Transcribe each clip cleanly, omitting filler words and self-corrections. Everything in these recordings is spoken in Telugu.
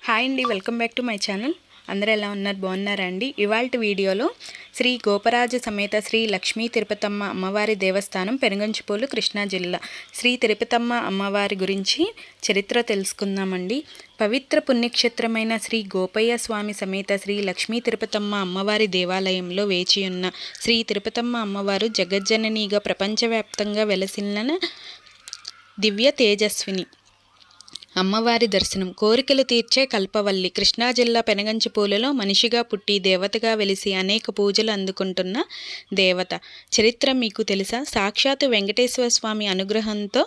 హాయ్ అండి, welcome back to my channel. అందరూ ఎలా ఉన్నారు? బాగున్నారా అండి? ఇవాల్టి వీడియోలో శ్రీ గోపరాజ సమేత శ్రీ లక్ష్మీ తిరుపతమ్మ అమ్మవారి దేవస్థానం పెనుగంచిప్రోలు కృష్ణా జిల్లా శ్రీ తిరుపతమ్మ అమ్మవారి గురించి చరిత్ర తెలుసుకుందామండి. పవిత్ర పుణ్యక్షేత్రమైన శ్రీ గోపయ్య స్వామి సమేత శ్రీ లక్ష్మీ తిరుపతమ్మ అమ్మవారి దేవాలయంలో వేచియున్న శ్రీ తిరుపతమ్మ అమ్మవారు జగజ్జననిగా ప్రపంచవ్యాప్తంగా వెలసిల్లిన దివ్య తేజస్విని. అమ్మవారి దర్శనం. కోరికలు తీర్చే కల్పవల్లి. కృష్ణా జిల్లా పెనుగంచిప్రోలులో మనిషిగా పుట్టి దేవతగా వెలిసి అనేక పూజలు అందుకుంటున్న దేవత. చరిత్ర మీకు తెలుసా? సాక్షాత్తు వెంకటేశ్వర స్వామి అనుగ్రహంతో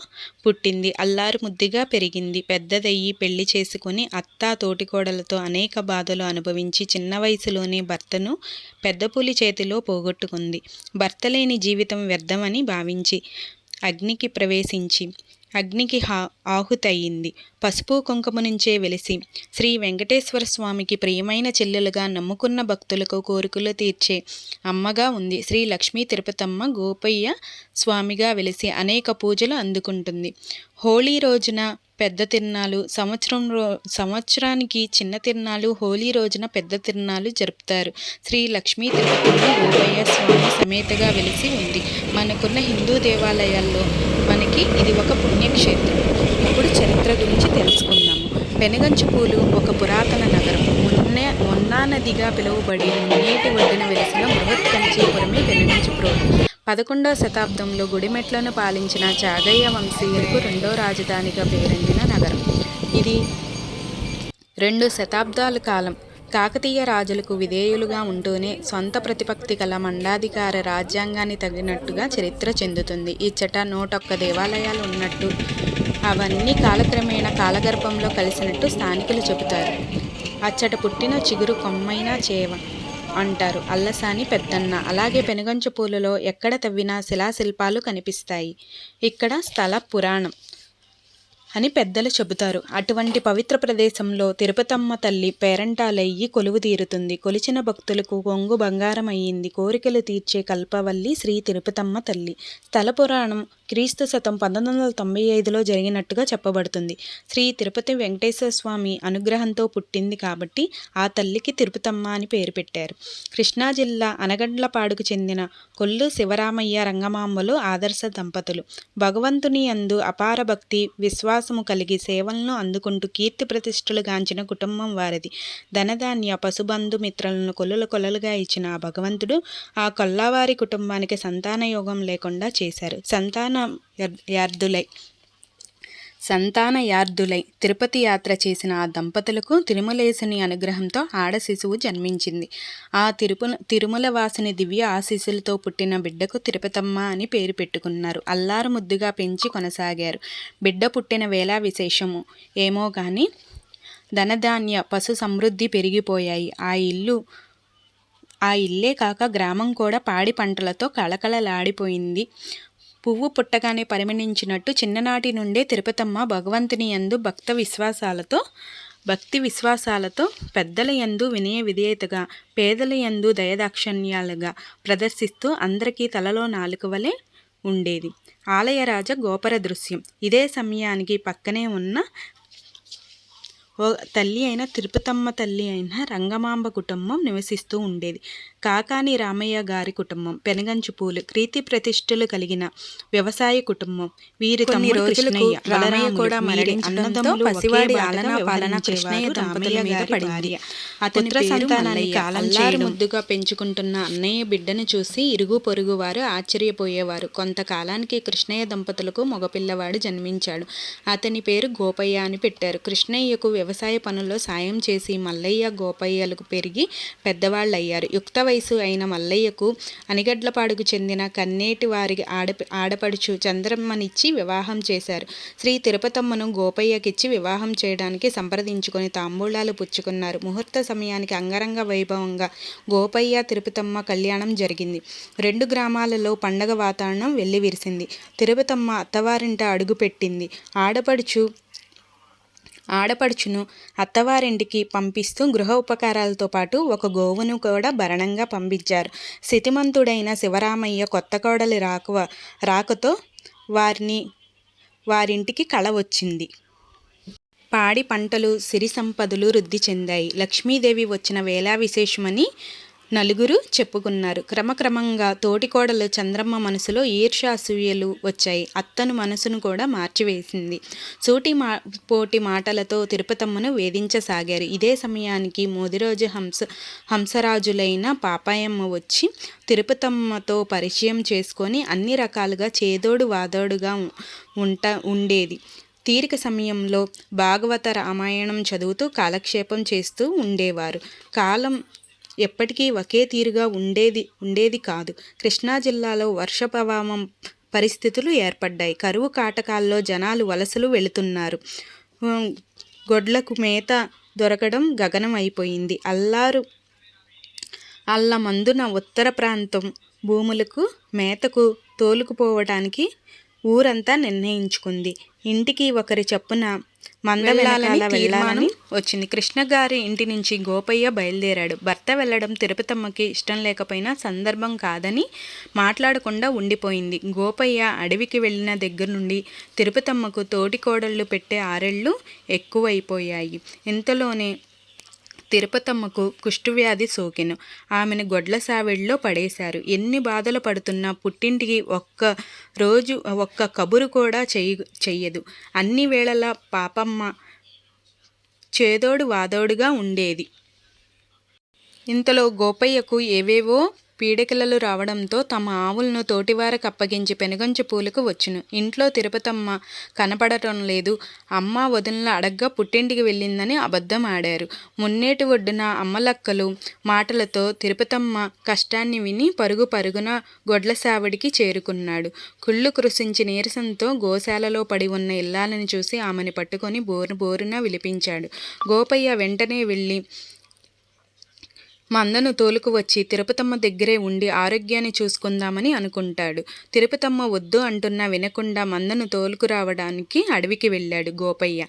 పుట్టింది. అల్లారు ముద్దుగా పెరిగింది. పెద్దదయ్యి పెళ్లి చేసుకుని అత్తా తోటికోడలతో అనేక బాధలు అనుభవించి చిన్న వయసులోనే భర్తను పెద్దపులి చేతిలో పోగొట్టుకుంది. భర్త లేని జీవితం వ్యర్థమని భావించి అగ్నికి ఆహుతయింది. పసుపు కుంకుమ నుంచే వెలిసి శ్రీ వెంకటేశ్వర స్వామికి ప్రియమైన చెల్లెలుగా నమ్ముకున్న భక్తులకు కోరికలు తీర్చే అమ్మగా ఉంది. శ్రీ లక్ష్మీ తిరుపతమ్మ గోపయ్య స్వామిగా వెలిసి అనేక పూజలు అందుకుంటుంది. హోళీ రోజున పెద్ద తిరునాళ్ళు, సంవత్సరానికి చిన్న తిరునాళ్ళు, హోళీ రోజున పెద్ద తిరునాళ్ళు జరుపుతారు. శ్రీ లక్ష్మీ తిరుపతమ్మ గోపయ్య స్వామి సమేతగా వెలిసి ఉంది. మనకున్న హిందూ దేవాలయాల్లో మనకి ఇది ఒక పుణ్యక్షేత్రం. ఇప్పుడు చరిత్ర గురించి తెలుసుకుందాము. పెనుగంచిప్రోలు ఒక పురాతన నగరం. మొన్నా నదిగా పిలువబడి మున్నేటి ఒడ్డున వెలిసిన బృహత్ కంచీపురమే పెనుగంచిప్రోలు. 11వ శతాబ్దంలో గుడిమెట్లను పాలించిన చాగయ్య వంశీయులకు రెండో రాజధానిగా పేరొందిన నగరం ఇది. 2 శతాబ్దాల కాలం కాకతీయ రాజులకు విధేయులుగా ఉంటూనే స్వంత ప్రతిపత్తి కల మండాధికార రాజ్యాంగాన్ని తగినట్టుగా చరిత్ర చెందుతుంది. ఇచ్చట 101 దేవాలయాలు ఉన్నట్టు, అవన్నీ కాలక్రమేణా కాలగర్భంలో కలిసినట్టు స్థానికులు చెబుతారు. అచ్చట పుట్టిన చిగురు కొమ్మైన చేవ అంటారు అల్లసాని పెద్దన్న. అలాగే పెనుగంచిప్రోలులో ఎక్కడ తవ్వినా శిలాశిల్పాలు కనిపిస్తాయి. ఇక్కడ స్థల పురాణం అని పెద్దలు చెబుతారు. అటువంటి పవిత్ర ప్రదేశంలో తిరుపతమ్మ తల్లి పేరంటాలయ్యి కొలువు తీరుతుంది. కొలిచిన భక్తులకు కొంగు బంగారం అయ్యింది. కోరికలు తీర్చే కల్పవల్లి శ్రీ తిరుపతమ్మ తల్లి. స్థల పురాణం క్రీస్తు శకం 1995లో జరిగినట్టుగా చెప్పబడుతుంది. శ్రీ తిరుపతి వెంకటేశ్వర స్వామి అనుగ్రహంతో పుట్టింది కాబట్టి ఆ తల్లికి తిరుపతమ్మ అని పేరు పెట్టారు. కృష్ణా జిల్లా అనగండ్లపాడుకు చెందిన కొల్లు శివరామయ్య రంగమాంబలు ఆదర్శ దంపతులు. భగవంతుని యందు అపార భక్తి విశ్వాసము కలిగి సేవలను అందుకుంటూ కీర్తి ప్రతిష్టలు గాంచిన కుటుంబం వారిది. ధనధాన్య పశుబంధు మిత్రులను కొలులుగా ఇచ్చిన ఆ భగవంతుడు ఆ కొల్లవారి కుటుంబానికి సంతాన యోగం లేకుండా చేశారు. సంతానయార్దులై తిరుపతి యాత్ర చేసిన ఆ దంపతులకు తిరుమలేశుని అనుగ్రహంతో ఆడ శిశువు జన్మించింది. ఆ తిరుమల వాసుని దివ్య ఆశీస్సులతో పుట్టిన బిడ్డకు తిరుపతమ్మ అని పేరు పెట్టుకున్నారు. అల్లారు ముద్దుగా పెంచి కొనసాగారు. బిడ్డ పుట్టిన వేళ విశేషము ఏమో గాని ధనధాన్య పశు సమృద్ధి పెరిగిపోయాయి. ఆ ఇల్లే కాక గ్రామం కూడా పాడి పంటలతో కళకళలాడిపోయింది. పువ్వు పుట్టగానే పరిమళించినట్టు చిన్ననాటి నుండే తిరుపతమ్మ భగవంతుని యందు భక్తి విశ్వాసాలతో పెద్దల యందు వినయ విధేయతగా, పేదల యందు దయదాక్షిణ్యాలుగా ప్రదర్శిస్తూ అందరికీ తలలో నాలుక వలె ఉండేది. ఆలయరాజ గోపుర దృశ్యం. ఇదే సమయానికి పక్కనే ఉన్న తల్లి అయిన తిరుపతమ్మ తల్లి అయిన రంగమాంబ కుటుంబం నివసిస్తూ ఉండేది. కాకాని రామయ్య గారి కుటుంబం పెనుగంచిప్రోలు కీర్తి ప్రతిష్టలు కలిగిన వ్యవసాయ కుటుంబం. వీరి తమ్ముడు కృష్ణయ్య రామయ్య కూడా మరణించడంతో పసివాడి ఆలనా పాలన కృష్ణయ్య దంపతుల మీద పడింది. అతని సంతానాన్ని అల్లారు ముద్దుగా పెంచుకుంటున్న అన్నయ్య బిడ్డను చూసి ఇరుగు పొరుగు వారు ఆశ్చర్యపోయేవారు. కొంతకాలానికి కృష్ణయ్య దంపతులకు మగపిల్లవాడు జన్మించాడు. అతని పేరు గోపయ్య అని పెట్టారు. కృష్ణయ్యకు వ్యవసాయ పనుల్లో సాయం చేసి మల్లయ్య గోపయ్యలకు పెరిగి పెద్దవాళ్ళయ్యారు. యుక్త వయసు అయిన మల్లయ్యకు అనిగడ్లపాడుకు చెందిన కన్నేటి వారి ఆడపడుచు చంద్రమ్మనిచ్చి వివాహం చేశారు. శ్రీ తిరుపతమ్మను గోపయ్యకిచ్చి వివాహం చేయడానికి సంప్రదించుకొని తాంబూలాలు పుచ్చుకున్నారు. ముహూర్త సమయానికి అంగరంగ వైభవంగా గోపయ్య తిరుపతమ్మ కళ్యాణం జరిగింది. 2 గ్రామాలలో పండగ వాతావరణం వెల్లివిరిసింది. తిరుపతమ్మ అత్తవారింట అడుగుపెట్టింది. ఆడపడుచును అత్తవారింటికి పంపిస్తూ గృహ ఉపకారాలతో పాటు ఒక గోవును కూడా భరణంగా పంపించారు. స్థితిమంతుడైన శివరామయ్య కొత్త కోడలి రాకతో వారింటికి కళ వచ్చింది. పాడి పంటలు సిరి సంపదలు వృద్ధి చెందాయి. లక్ష్మీదేవి వచ్చిన వేళ విశేషమని నలుగురు చెప్పుకున్నారు. క్రమక్రమంగా తోటికోడలు చంద్రమ్మ మనసులో ఈర్ష్యాసూయలు వచ్చాయి. అత్తను మనసును కూడా మార్చివేసింది. పోటి మాటలతో తిరుపతమ్మను వేధించసాగారు. ఇదే సమయానికి మొదిరోజు హంసరాజులైన పాపాయమ్మ వచ్చి తిరుపతమ్మతో పరిచయం చేసుకొని అన్ని రకాలుగా చేదోడు వాదోడుగా ఉండేది. తీరిక సమయంలో భాగవత రామాయణం చదువుతూ కాలక్షేపం చేస్తూ ఉండేవారు. కాలం ఎప్పటికీ ఒకే తీరుగా ఉండేది కాదు. కృష్ణా జిల్లాలో వర్షప్రవాహం పరిస్థితులు ఏర్పడ్డాయి. కరువు కాటకాల్లో జనాలు వలసలు వెళుతున్నారు. గొడ్లకు మేత దొరకడం గగనం అయిపోయింది. మందున ఉత్తర ప్రాంతం భూములకు మేతకు తోలుకుపోవటానికి ఊరంతా నిర్ణయించుకుంది. ఇంటికి ఒకరి చొప్పున మంద వెళ్ళాలని వచ్చింది. కృష్ణగారి ఇంటి నుంచి గోపయ్య బయలుదేరాడు. భర్త వెళ్ళడం తిరుపతమ్మకి ఇష్టం లేకపోయినా సందర్భం కాదని మాట్లాడకుండా ఉండిపోయింది. గోపయ్య అడవికి వెళ్ళిన దగ్గర నుండి తిరుపతమ్మకు తోటికోడళ్ళు పెట్టే ఆరెళ్ళు ఎక్కువైపోయాయి. ఇంతలోనే తిరుపతమ్మకు కుష్ఠవ్యాధి సోకెను. ఆమెను గొడ్ల సావిడిలో పడేశారు. ఎన్ని బాధలు పడుతున్నా పుట్టింటికి ఒక్క కబురు కూడా చెయ్యదు. అన్ని వేళలా పాపమ్మ చేదోడు వాదోడుగా ఉండేది. ఇంతలో గోపయ్యకు ఏవేవో పీడికలలు రావడంతో తమ ఆవులను తోటివారికి అప్పగించి పెనుగంచి పూలకు వచ్చును. ఇంట్లో తిరుపతమ్మ కనపడటం లేదు. అమ్మ వదినలు అడగ్గా పుట్టింటికి వెళ్ళిందని అబద్ధం ఆడారు. మున్నేటి ఒడ్డున అమ్మలక్కలు మాటలతో తిరుపతమ్మ కష్టాన్ని విని పరుగున గొడ్ల సావిడికి చేరుకున్నాడు. కుళ్ళు కృషించి నీరసంతో గోశాలలో పడి ఉన్న ఇల్లాలని చూసి ఆమెను పట్టుకొని బోరున విలిపించాడు. గోపయ్య వెంటనే వెళ్ళి మందను తోలుకు వచ్చి తిరుపతమ్మ దగ్గరే ఉండి ఆరోగ్యాన్ని చూసుకుందామని అనుకుంటాడు. తిరుపతమ్మ వద్దు అంటున్నా వినకుండా మందను తోలుకురావడానికి అడవికి వెళ్ళాడు గోపయ్య.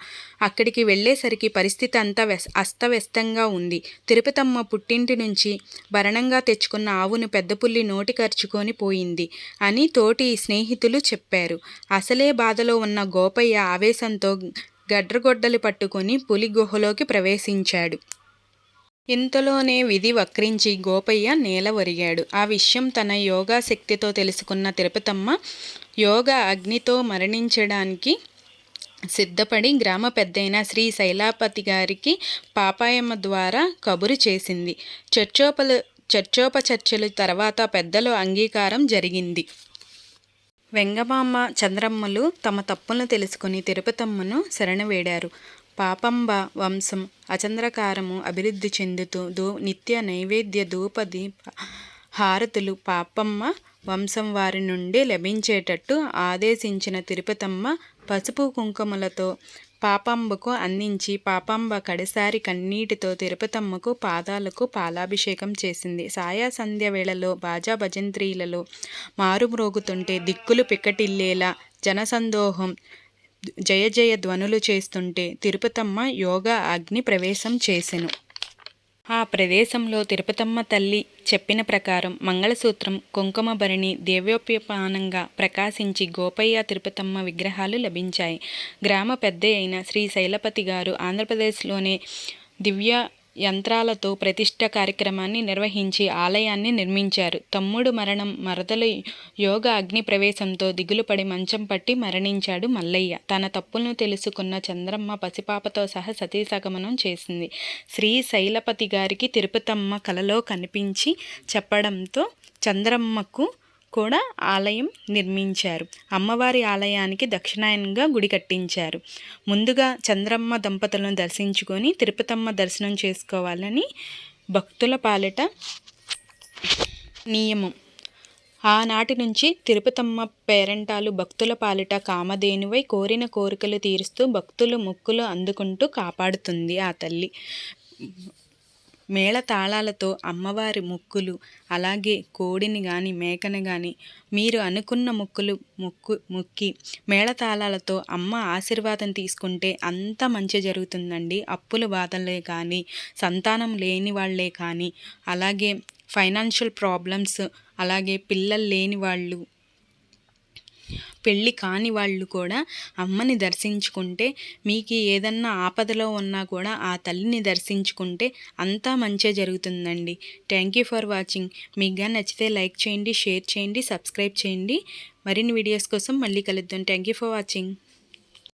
అక్కడికి వెళ్ళేసరికి పరిస్థితి అంతా అస్తవ్యస్తంగా ఉంది. తిరుపతమ్మ పుట్టింటి నుంచి భరణంగా తెచ్చుకున్న ఆవును పెద్దపుల్లి నోటి కరుచుకొని పోయింది అని తోటి స్నేహితులు చెప్పారు. అసలే బాధలో ఉన్న గోపయ్య ఆవేశంతో గడ్రగొడ్డలి పట్టుకొని పులి గుహలోకి ప్రవేశించాడు. ఇంతలోనే విధి వక్రించి గోపయ్య నేల ఒరిగాడు. ఆ విషయం తన యోగా శక్తితో తెలుసుకున్న తిరుపతమ్మ యోగ అగ్నితో మరణించడానికి సిద్ధపడి గ్రామ పెద్దయిన శ్రీ శైలపతి గారికి పాపాయమ్మ ద్వారా కబురు చేసింది. చర్చోపచర్చలు తర్వాత పెద్దల అంగీకారం జరిగింది. వెంగమాంబ చంద్రమ్మలు తమ తప్పులను తెలుసుకుని తిరుపతమ్మను శరణవేడారు. పాపంబ వంశం అచంద్రకారము అభివృద్ధి చెందుతూ నిత్య నైవేద్య ధూపదీప హారతులు పాపమ్మ వంశం వారి నుండి లభించేటట్టు ఆదేశించిన తిరుపతమ్మ పసుపు కుంకుమలతో పాపంబకు అందించి పాపంబ కడసారి కన్నీటితో తిరుపతమ్మకు పాదాలకు పాలాభిషేకం చేసింది. సాయా సంధ్య వేళలో బాజా భజంత్రీలలో మారుమ్రోగుతుంటే దిక్కులు పిక్కటిల్లేలా జనసందోహం జయ జయ ధ్వనులు చేస్తుంటే తిరుపతమ్మ యోగా అగ్ని ప్రవేశం చేసెను. ఆ ప్రదేశంలో తిరుపతమ్మ తల్లి చెప్పిన ప్రకారం మంగళసూత్రం కుంకుమ భరణి దేవ్యోప్యమానంగా ప్రకాశించి గోపయ్య తిరుపతమ్మ విగ్రహాలు లభించాయి. గ్రామ పెద్ద అయిన శ్రీ శైలపతి గారు ఆంధ్రప్రదేశ్లోనే దివ్య యంత్రాలతో ప్రతిష్ఠ కార్యక్రమాన్ని నిర్వహించి ఆలయాన్ని నిర్మించారు. తమ్ముడు మరణం మరదలు యోగ అగ్ని ప్రవేశంతో దిగులుపడి మంచం పట్టి మరణించాడు మల్లయ్య. తన తప్పులను తెలుసుకున్న చంద్రమ్మ పసిపాపతో సహా సతీసగమనం చేసింది. శ్రీ శైలపతి గారికి తిరుపతమ్మ కలలో కనిపించి చెప్పడంతో చంద్రమ్మకు కూడా ఆలయం నిర్మించారు. అమ్మవారి ఆలయానికి దక్షిణాయనంగా గుడి కట్టించారు. ముందుగా చంద్రమ్మ దంపతులను దర్శించుకొని తిరుపతమ్మ దర్శనం చేసుకోవాలని భక్తుల పాలిట నియమం. ఆనాటి నుంచి తిరుపతమ్మ పేరంటాలు భక్తుల పాలిట కామధేనువై కోరిన కోరికలు తీరుస్తూ భక్తులు మొక్కులు అందుకుంటూ కాపాడుతుంది ఆ తల్లి. మేళతాళాలతో అమ్మవారి మొక్కులు, అలాగే కోడిని కానీ మేకను కానీ మీరు అనుకున్న మొక్కి మేళతాళాలతో అమ్మ ఆశీర్వాదం తీసుకుంటే అంత మంచి జరుగుతుందండి. అప్పుల బాధలే కానీ, సంతానం లేని వాళ్ళే కానీ, అలాగే ఫైనాన్షియల్ ప్రాబ్లమ్స్, అలాగే పిల్లలు లేని వాళ్ళు, పెళ్ళి కాని వాళ్ళు కూడా అమ్మని దర్శించుకుంటే మీకు ఏదన్నా ఆపదలో ఉన్నా కూడా ఆ తల్లిని దర్శించుకుంటే అంతా మంచే జరుగుతుందండి. Thank you for watching. మీకు కానీ నచ్చితే లైక్ చేయండి, షేర్ చేయండి, సబ్స్క్రైబ్ చేయండి. మరిన్ని వీడియోస్ కోసం మళ్ళీ కలుద్దాం. Thank you for watching.